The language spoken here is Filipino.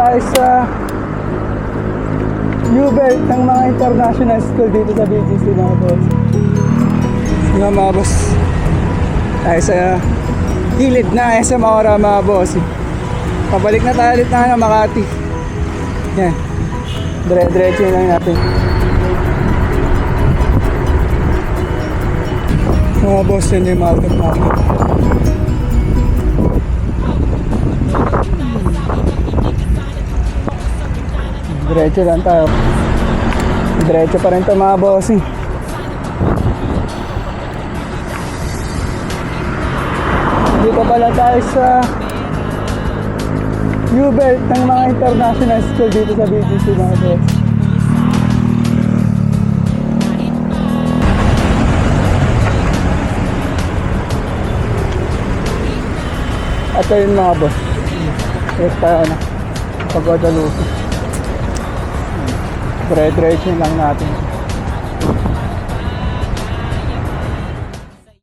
tayo sa U-Belt ng mga international school dito sa BGC mga boss. Mga boss, tayo sa gilid na SM Aura mga boss. Pabalik na tayo ulit na Makati. Yan, dire-diretso lang natin mga boss. Yan yung market natin. Diretso lang tayo. Diretso pa rin ito mga bossing. Dito pala tayo sa U-Belt ng mga international school dito sa BGC mga boss. Ito yun mga boss. Yes tayo na Pagoda Lucy. Dire-diretso lang natin.